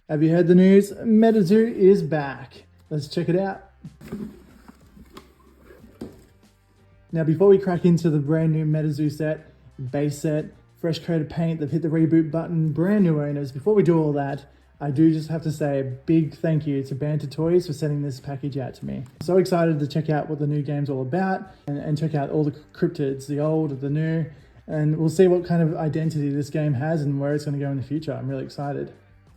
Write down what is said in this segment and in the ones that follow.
Have you heard the news? MetaZoo is back. Let's check it out. Now, before we crack into the brand new MetaZoo set, base set, fresh coat of paint, they've hit the reboot button, brand new owners. Before we do all that, I do just have to say a big thank you to Banter Toys for sending this package out to me. I'm so excited to check out what the new game's all about and check out all the cryptids, the old, the new, and we'll see what kind of identity this game has and where it's going to go in the future. I'm really excited.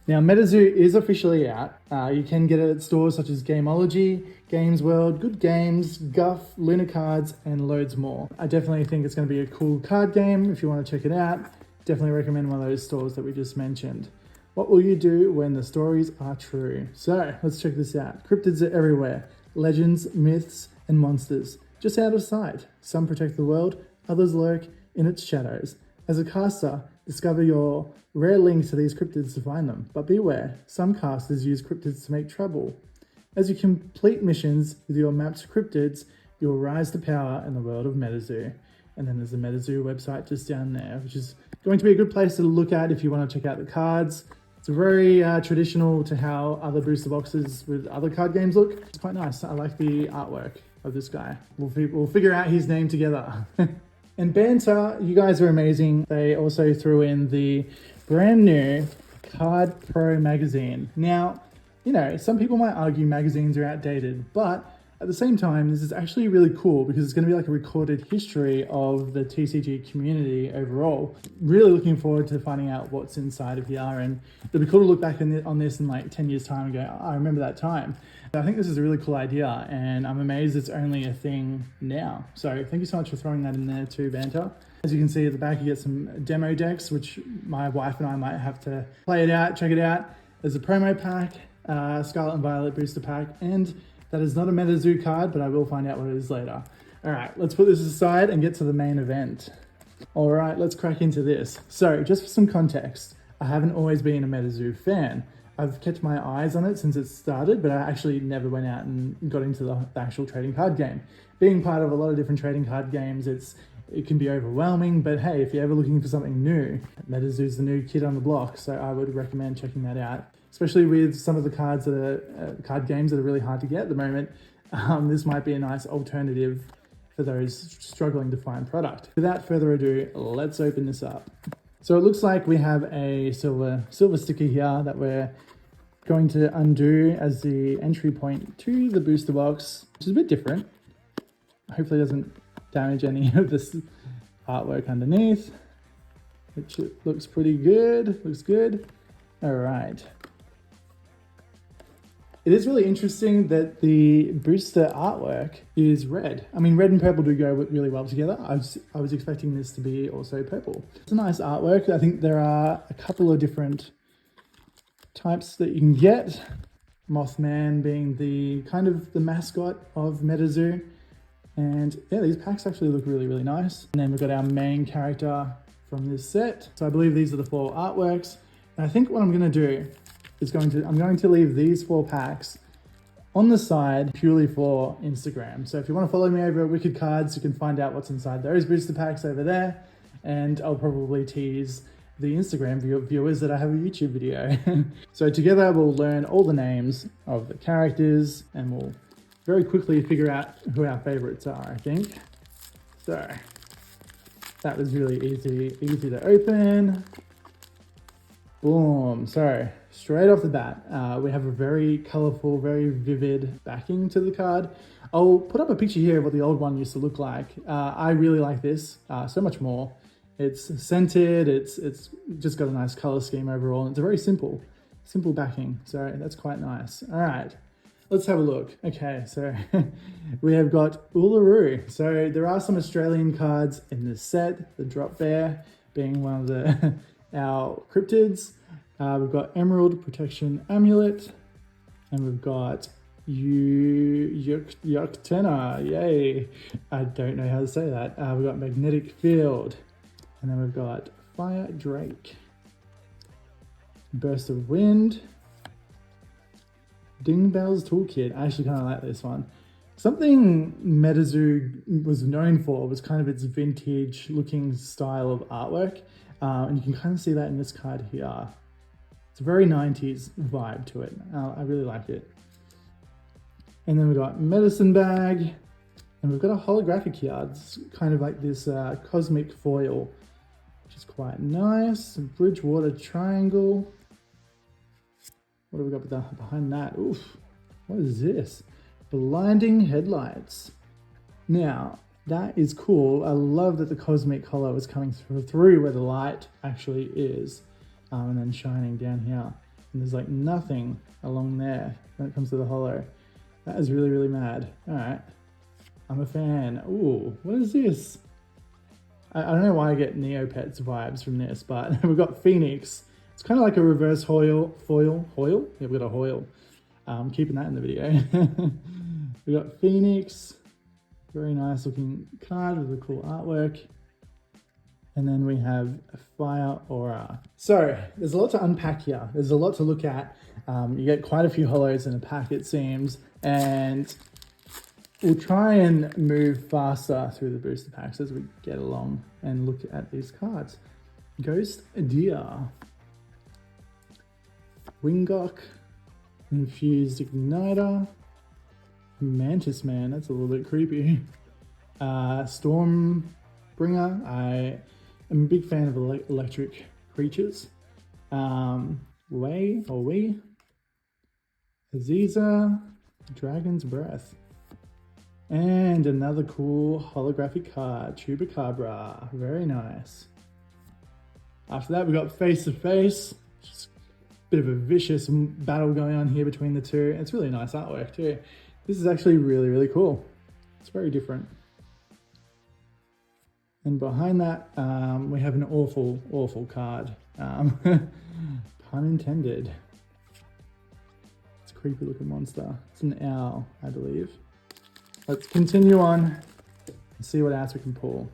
Now, MetaZoo is officially out. You can get it at stores such as Gameology, Games World, Good Games, Guff, Lunar Cards, and loads more. I definitely think it's going to be a cool card game if you want to check it out. Definitely recommend one of those stores that we just mentioned. What will you do when the stories are true? So, let's check this out. Cryptids are everywhere. Legends, myths, and monsters. Just out of sight. Some protect the world, others lurk in its shadows. As a caster, discover your rare links to these cryptids to find them. But beware, some casters use cryptids to make trouble. As you complete missions with your mapped cryptids, you'll rise to power in the world of MetaZoo. And then there's the MetaZoo website just down there, which is going to be a good place to look at if you want to check out the cards. It's very traditional to how other booster boxes with other card games look. It's quite nice. I like the artwork of this guy. We'll figure out his name together. And Banter, you guys are amazing. They also threw in the brand new Card Pro magazine. Now, you know, some people might argue magazines are outdated, but at the same time, this is actually really cool because it's going to be like a recorded history of the TCG community overall. Really looking forward to finding out what's inside of here, and it'll be cool to look back on this in like 10 years time and go, I remember that time. I think this is a really cool idea, and I'm amazed it's only a thing now. So thank you so much for throwing that in there too, Banter. As you can see at the back, you get some demo decks, which my wife and I might have to play it out, check it out. There's a promo pack, Scarlet and Violet booster pack, and that is not a MetaZoo card, but I will find out what it is later. All right, let's put this aside and get to the main event. All right, let's crack into this. So just for some context, I haven't always been a MetaZoo fan. I've kept my eyes on it since it started, but I actually never went out and got into the actual trading card game. Being part of a lot of different trading card games, it can be overwhelming, but hey, if you're ever looking for something new, MetaZoo's the new kid on the block, so I would recommend checking that out. Especially with some of the cards that are card games that are really hard to get at the moment. This might be a nice alternative for those struggling to find product. Without further ado, let's open this up. So it looks like we have a silver sticker here that we're going to undo as the entry point to the booster box, which is a bit different. Hopefully it doesn't damage any of this artwork underneath, which looks pretty good, looks good. All right. It is really interesting that the booster artwork is red. I mean, red and purple do go really well together. I was expecting this to be also purple. It's a nice artwork. I think there are a couple of different types that you can get. Mothman being the kind of the mascot of MetaZoo. And yeah, these packs actually look really, really nice. And then we've got our main character from this set. So I believe these are the 4 artworks. And I think what I'm gonna do is I'm going to leave these 4 packs on the side purely for Instagram. So if you want to follow me over at Wicked Cards, you can find out what's inside those booster packs over there. And I'll probably tease the Instagram viewers that I have a YouTube video. So together we'll learn all the names of the characters and we'll very quickly figure out who our favorites are, I think. So that was really easy to open. Boom. So straight off the bat, we have a very colorful, very vivid backing to the card. I'll put up a picture here of what the old one used to look like. I really like this so much more. It's scented, it's just got a nice color scheme overall, and it's a very simple backing, so that's quite nice. All right, let's have a look. Okay, so we have got Uluru. So there are some Australian cards in this set, the Drop Bear being one of our cryptids. We've got Emerald Protection Amulet, and we've got Yuktena, yay. I don't know how to say that. We've got Magnetic Field, and then we've got Fire Drake, Burst of Wind, Ding Bell's Toolkit. I actually kind of like this one. Something MetaZoo was known for was kind of its vintage looking style of artwork. And you can kind of see that in this card here. It's a very 90s vibe to it. I really like it. And then we've got medicine bag, and we've got a holographic here. It's kind of like this cosmic foil, which is quite nice. A Bridgewater triangle. What have we got behind that? Oof, what is this? Blinding headlights. Now, that is cool. I love that the cosmic color is coming through where the light actually is, and then shining down here. And there's like nothing along there when it comes to the holo. That is really, really mad. All right, I'm a fan. Ooh, what is this? I don't know why I get Neopets vibes from this, but we've got Phoenix. It's kind of like a reverse foil. Yeah, we've got a Hoyle. I'm keeping that in the video. We got Phoenix. Very nice looking card with a cool artwork. And then we have a Fire Aura. So there's a lot to unpack here. There's a lot to look at. You get quite a few holos in a pack, it seems. And we'll try and move faster through the booster packs as we get along and look at these cards. Ghost Deer. Wingok. Infused Igniter. Mantis Man, that's a little bit creepy. Stormbringer, I am a big fan of electric creatures. We. Aziza, Dragon's Breath. And another cool holographic card, Chupacabra, very nice. After that we got Face to Face, just a bit of a vicious battle going on here between the two. It's really nice artwork too. This is actually really, really cool. It's very different. And behind that, we have an awful, awful card. Pun intended. It's a creepy looking monster. It's an owl, I believe. Let's continue on and see what else we can pull.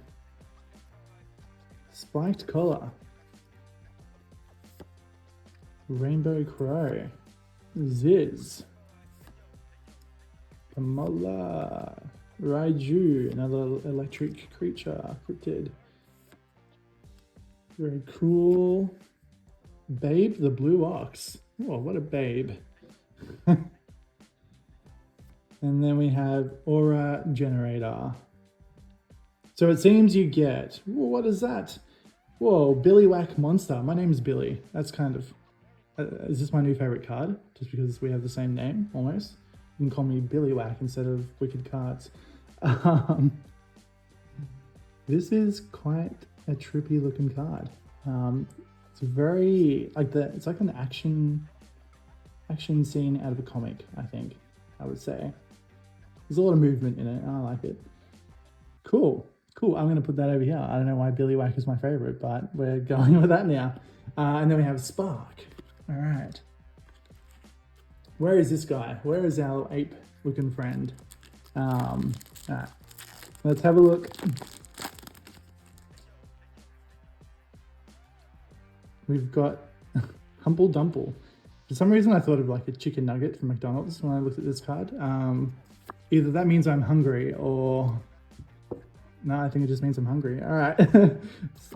Spiked Collar. Rainbow Crow. Ziz. Kamola, Raiju, another electric creature, cryptid. Very cool. Babe the Blue Ox. Oh, what a babe. And then we have Aura Generator. So it seems you get, whoa, what is that? Whoa, Billy Whack Monster. My name is Billy. That's kind of, is this my new favorite card? Just because we have the same name, almost. You can call me Billy Whack instead of Wicked Cards. This is quite a trippy looking card. It's very it's like an action scene out of a comic, I think I would say. There's a lot of movement in it and I like it. Cool. I'm gonna put that over here. I don't know why Billy Whack is my favorite, but we're going with that now. And then we have Spark. All right. Where is this guy? Where is our ape-looking friend? All right, let's have a look. We've got Humble Dumple. For some reason, I thought of like a chicken nugget from McDonald's when I looked at this card. Either that means I'm hungry or... No, I think it just means I'm hungry. All right,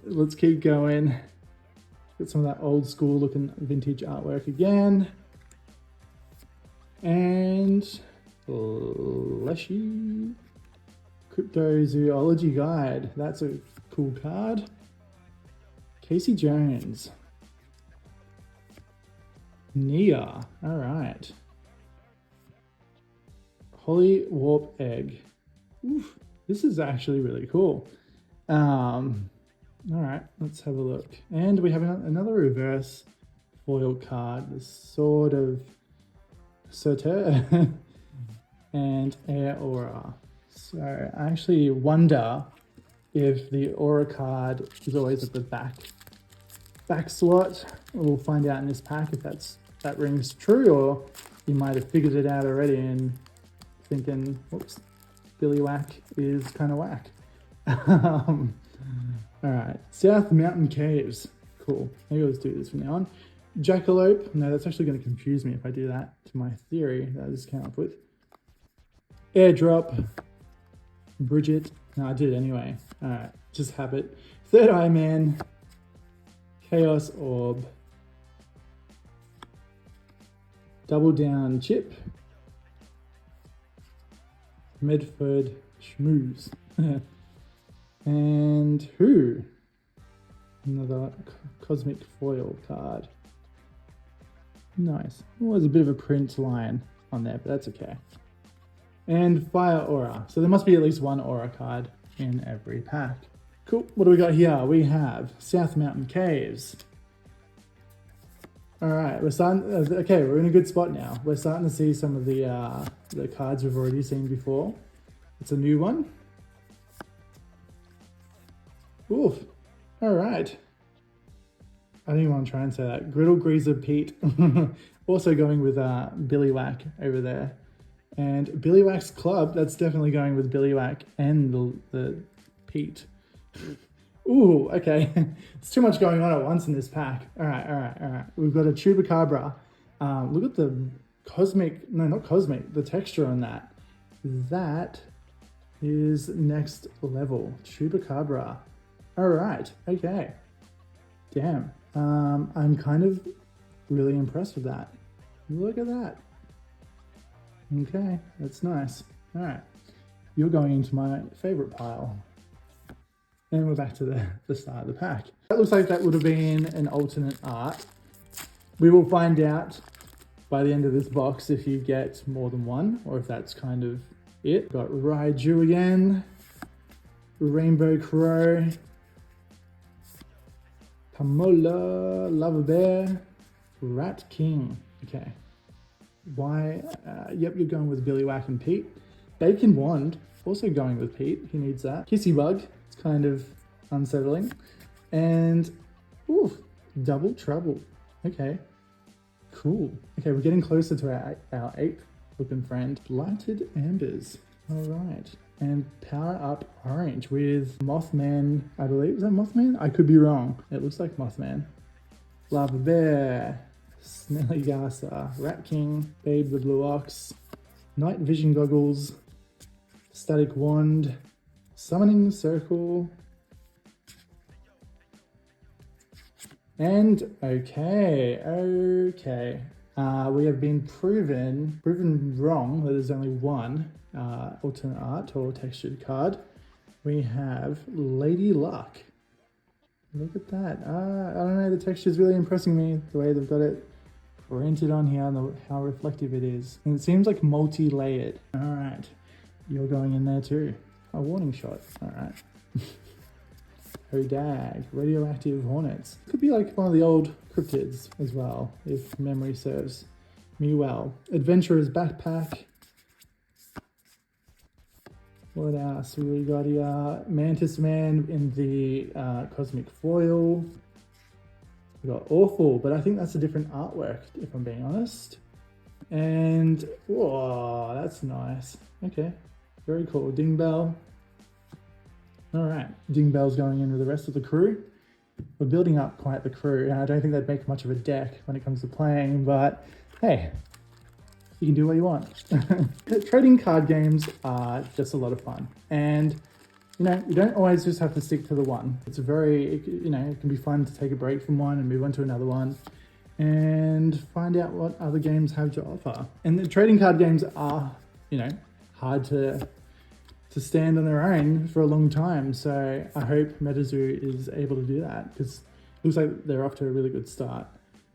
let's keep going. Get some of that old school looking vintage artwork again. And Leshy Cryptozoology Guide. That's a cool card. Casey Jones. Nia. All right. Holy Warp Egg. Oof, this is actually really cool. All right, let's have a look. And we have another reverse foil card. This sort of Soter and Air Aura. So I actually wonder if the Aura card is always at the back slot. We'll find out in this pack if that rings true, or you might have figured it out already and thinking, whoops, Billy Whack is kind of whack. All right, South Mountain Caves. Cool. Maybe let's do this from now on. Jackalope. No, that's actually going to confuse me if I do that to my theory that I just came up with. Airdrop. Bridget. No, I did it anyway. All right, just habit. Third Eye Man. Chaos Orb. Double Down Chip. Medford Schmooze. And who? Another cosmic foil card. Nice. Oh, there's a bit of a print line on there, but that's okay. And Fire Aura. So there must be at least one Aura card in every pack. Cool. What do we got here? We have South Mountain Caves. All right, we're starting. Okay, we're in a good spot now. We're starting to see some of the cards we've already seen before. It's a new one. Oof. All right. I don't even want to try and say that. Griddle Greaser Pete. Also going with Billy Whack over there. And Billy Whack's Club, that's definitely going with Billy Whack and the Pete. Ooh, okay. It's too much going on at once in this pack. All right. We've got a Chupacabra. Look at the cosmic, no, not cosmic, the texture on that. That is next level. Chupacabra. All right, okay. Damn. I'm kind of really impressed with that. Look at that. Okay, that's nice. All right, you're going into my favorite pile. And we're back to the start of the pack. That looks like that would have been an alternate art. We will find out by the end of this box if you get more than one or if that's kind of it. Got Raiju again, Rainbow Crow, Pamola, Lava Bear, Rat King. Okay. Why? Yep, you're going with Billy Whack and Pete. Bacon Wand, also going with Pete. He needs that. Kissy Bug, it's kind of unsettling. And, ooh, Double Trouble. Okay, cool. Okay, we're getting closer to our eighth looking friend. Blighted Embers. All right. And Power Up Orange with Mothman, I believe. Is that Mothman? I could be wrong. It looks like Mothman. Lava Bear, Smelly Garza, Rat King, Babe the Blue Ox, Night Vision Goggles, Static Wand, Summoning Circle, and okay. We have been proven wrong that there's only one alternate art or textured card. We have Lady Luck. Look at that. I don't know, the texture is really impressing me, the way they've got it printed on here and how reflective it is. And it seems like multi-layered. All right, you're going in there too. A warning shot, all right. Hodag, Radioactive Hornets. Could be like one of the old cryptids as well, if memory serves me well. Adventurer's Backpack. What else we got here? Mantis Man in the Cosmic Foil. We got Awful, but I think that's a different artwork, if I'm being honest. And, whoa, that's nice. Okay, very cool. Ding Bell. All right, Ding Bell's going in with the rest of the crew. We're building up quite the crew, and I don't think they'd make much of a deck when it comes to playing, but hey, you can do what you want. Trading card games are just a lot of fun. And, you know, you don't always just have to stick to the one. It's you know, it can be fun to take a break from one and move on to another one and find out what other games have to offer. And the trading card games are, you know, hard to stand on their own for a long time. So I hope MetaZoo is able to do that because it looks like they're off to a really good start.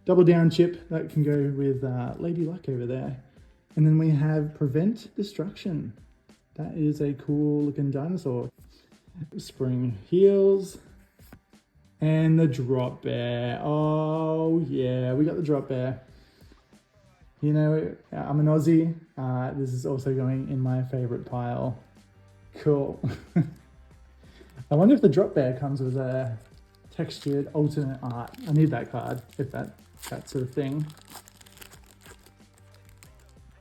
Double Down Chip, that can go with Lady Luck over there. And then we have Prevent Destruction. That is a cool looking dinosaur. Spring Heels. And the Drop Bear. Oh yeah, we got the Drop Bear. You know, I'm an Aussie. This is also going in my favorite pile. Cool. I wonder if the Drop Bear comes with a textured alternate art. I need that card, if that sort of thing.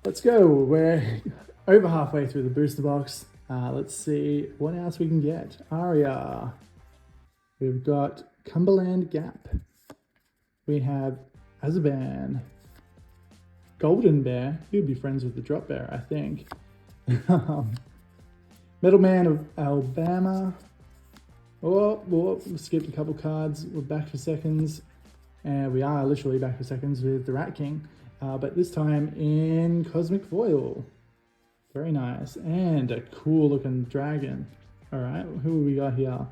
Let's go. We're over halfway through the booster box. Let's see what else we can get. Aria. We've got Cumberland Gap. We have Azaban. Golden Bear. You'd be friends with the Drop Bear, I think. Metal Man of Alabama. Oh, we skipped a couple cards. We're back for seconds. And we are literally back for seconds with the Rat King. but this time in cosmic foil. Very nice, and a cool looking dragon. All right, who have we got here?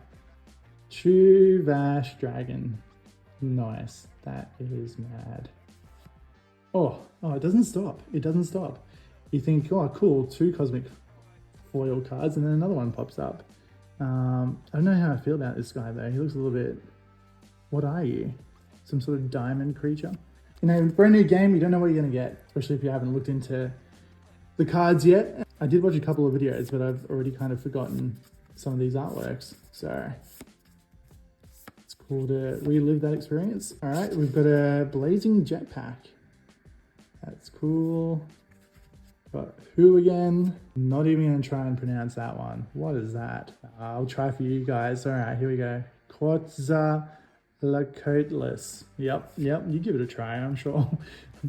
Chuvash dragon. Nice, that is mad. Oh, it doesn't stop. It doesn't stop. You think, oh, cool, 2 cosmic foil cards, and then another one pops up. I don't know how I feel about this guy though. He looks a little bit, what are you? Some sort of diamond creature? In a brand new game, you don't know what you're gonna get, especially if you haven't looked into the cards yet. I did watch a couple of videos, but I've already kind of forgotten some of these artworks. So it's cool to relive that experience. All right, we've got a blazing jetpack. That's cool. Got who again? Not even gonna try and pronounce that one. What is that? I'll try for you guys. All right, here we go. Quetzalcoatlus. Yep, you give it a try. I'm sure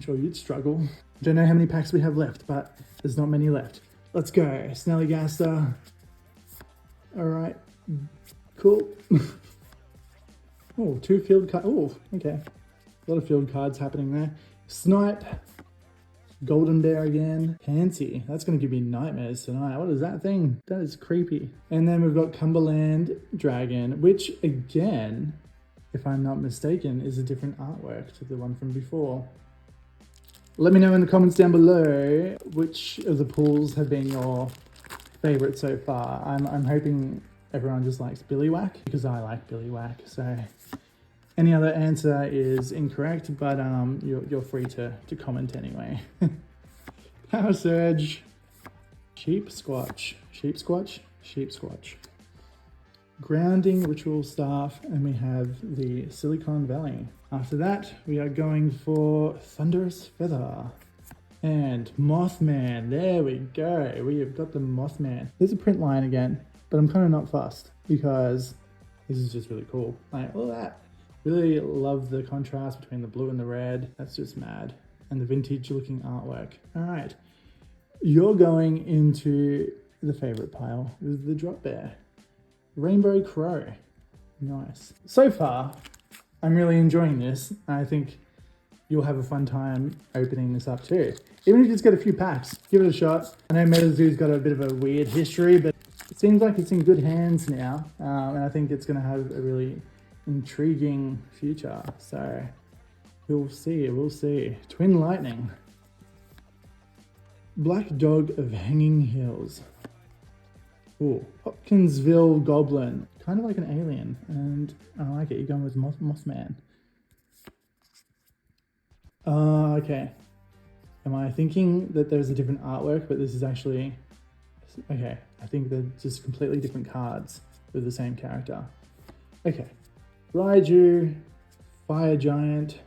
you'd struggle. Don't know how many packs we have left, but there's not many left. Let's go, Snellygaster. All right, cool. Oh, 2 field cards. Oh, okay. A lot of field cards happening there. Snipe. Golden Bear again. Pansy. That's going to give me nightmares tonight. What is that thing? That is creepy. And then we've got Cumberland Dragon, which again, if I'm not mistaken, is a different artwork to the one from before. Let me know in the comments down below which of the pools have been your favorite so far. I'm hoping everyone just likes Billy Whack because I like Billy Whack. So any other answer is incorrect, but you're free to comment anyway. Power Surge, Sheep Squatch, Grounding Ritual Staff, and we have the Silicon Valley. After that, we are going for Thunderous Feather and Mothman. There we go. We have got the Mothman. There's a print line again, but I'm kind of not fussed because this is just really cool. Like all that. Really love the contrast between the blue and the red. That's just mad. And the vintage looking artwork. All right. You're going into the favorite pile with the Drop Bear. Rainbow Crow. Nice. So far, I'm really enjoying this. I think you'll have a fun time opening this up too. Even if you just get a few packs, give it a shot. I know MetaZoo's got a bit of a weird history, but it seems like it's in good hands now. And I think it's going to have a really intriguing future. So we'll see. Twin Lightning. Black Dog of Hanging Hills. Ooh, Hopkinsville Goblin. Kind of like an alien, and I like it. You're going with Mothman. Okay. Am I thinking that there's a different artwork, but this is actually... Okay, I think they're just completely different cards with the same character. Okay. Raiju, Fire Giant,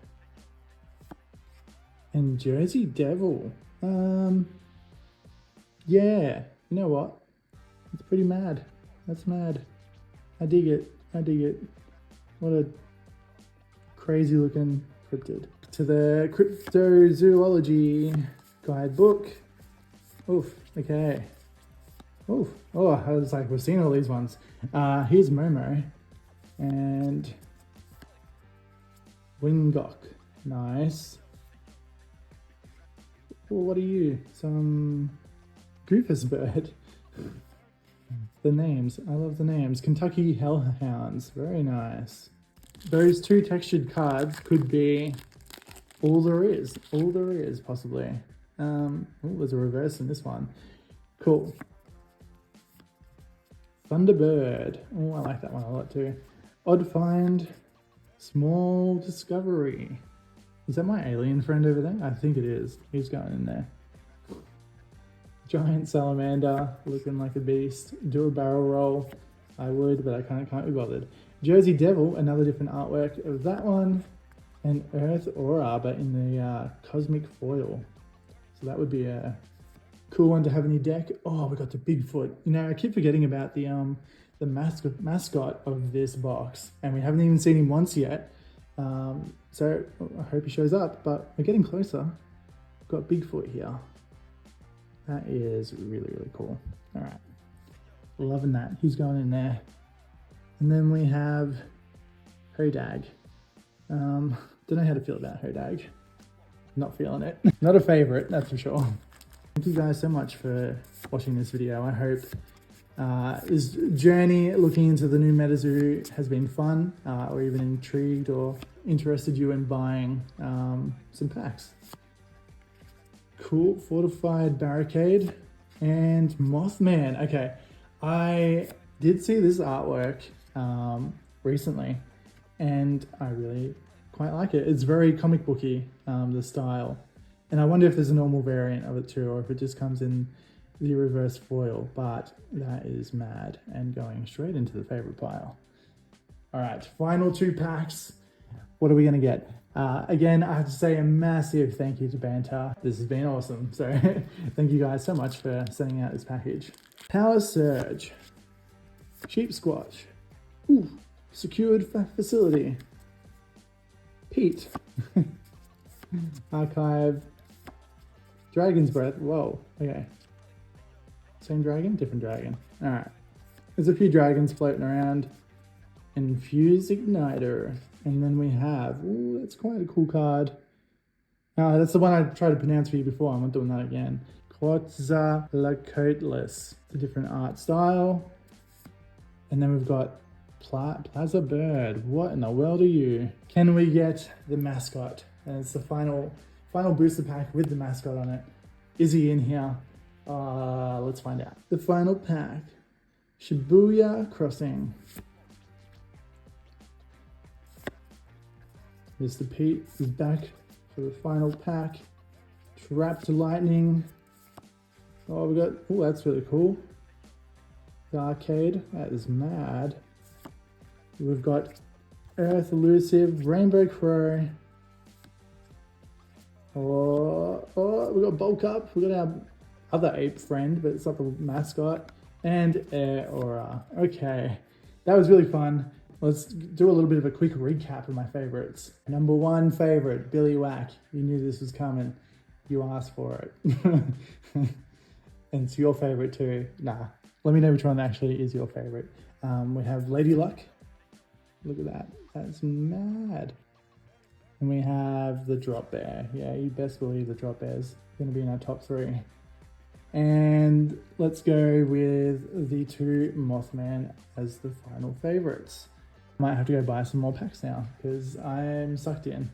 and Jersey Devil. Yeah, you know what? It's pretty mad. That's mad. I dig it. What a crazy looking cryptid. To the cryptozoology guidebook. Oof, okay. Oof, oh, I was like, we've seen all these ones. Here's Momo. And Wingok. Nice. Oh, what are you? Some Goofus bird. The names. I love the names. Kentucky Hellhounds. Very nice. Those 2 textured cards could be all there is. All there is, possibly. Oh, there's a reverse in this one. Cool. Thunderbird. Oh, I like that one a lot too. Odd Find. Small Discovery. Is that my alien friend over there? I think it is. He's going in there. Giant Salamander, looking like a beast. Do a barrel roll. I would, but I can't be bothered. Jersey Devil, another different artwork of that one. And Earth Aura, but in the cosmic foil. So that would be a cool one to have in your deck. Oh, we got the Bigfoot. You know, I keep forgetting about the mascot of this box, and we haven't even seen him once yet. So I hope he shows up, but we're getting closer. We've got Bigfoot here. That is really, really cool. All right, loving that. He's going in there. And then we have Hodag. Don't know how to feel about Hodag. Not feeling it. Not a favorite, that's for sure. Thank you guys so much for watching this video. I hope this journey looking into the new MetaZoo has been fun, or even intrigued or interested you in buying some packs. Cool, fortified barricade and Mothman. Okay, I did see this artwork recently and I really quite like it. It's very comic booky, the style. And I wonder if there's a normal variant of it too, or if it just comes in the reverse foil, but that is mad and going straight into the favorite pile. All right, final 2 packs. What are we gonna get? Again, I have to say a massive thank you to Banter. This has been awesome. So thank you guys so much for sending out this package. Power Surge, Sheep Squatch, ooh, Secured Facility, Pete, Archive, Dragon's Breath. Whoa, okay. Same dragon, different dragon. All right. There's a few dragons floating around. Infuse Igniter. And then we have, ooh, that's quite a cool card. That's the one I tried to pronounce for you before. I'm not doing that again. Quetzalcoatlus. It's a different art style. And then we've got Plaza Bird. What in the world are you? Can we get the mascot? And it's the final booster pack with the mascot on it. Is he in here? Let's find out. The final pack. Shibuya Crossing. Mr. Pete is back for the final pack. Trapped Lightning. Oh, we got, oh, that's really cool. The arcade, that is mad. We've got Earth Elusive, Rainbow Crow. Oh, we got Bulk Up. We got our other ape friend, but it's not the mascot. And Air Aura. Okay, that was really fun. Let's do a little bit of a quick recap of my favorites. Number 1 favorite, Billy Whack. You knew this was coming. You asked for it. And it's your favorite too. Nah, let me know which one actually is your favorite. We have Lady Luck. Look at that, that's mad. And we have the Drop Bear. Yeah, you best believe the Drop Bear's gonna be in our top 3. And let's go with the 2 Mothman as the final favorites. Might have to go buy some more packs now because I'm sucked in.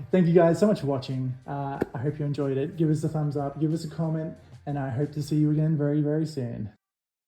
Thank you guys so much for watching. I hope you enjoyed it. Give us a thumbs up, give us a comment, and I hope to see you again very, very soon.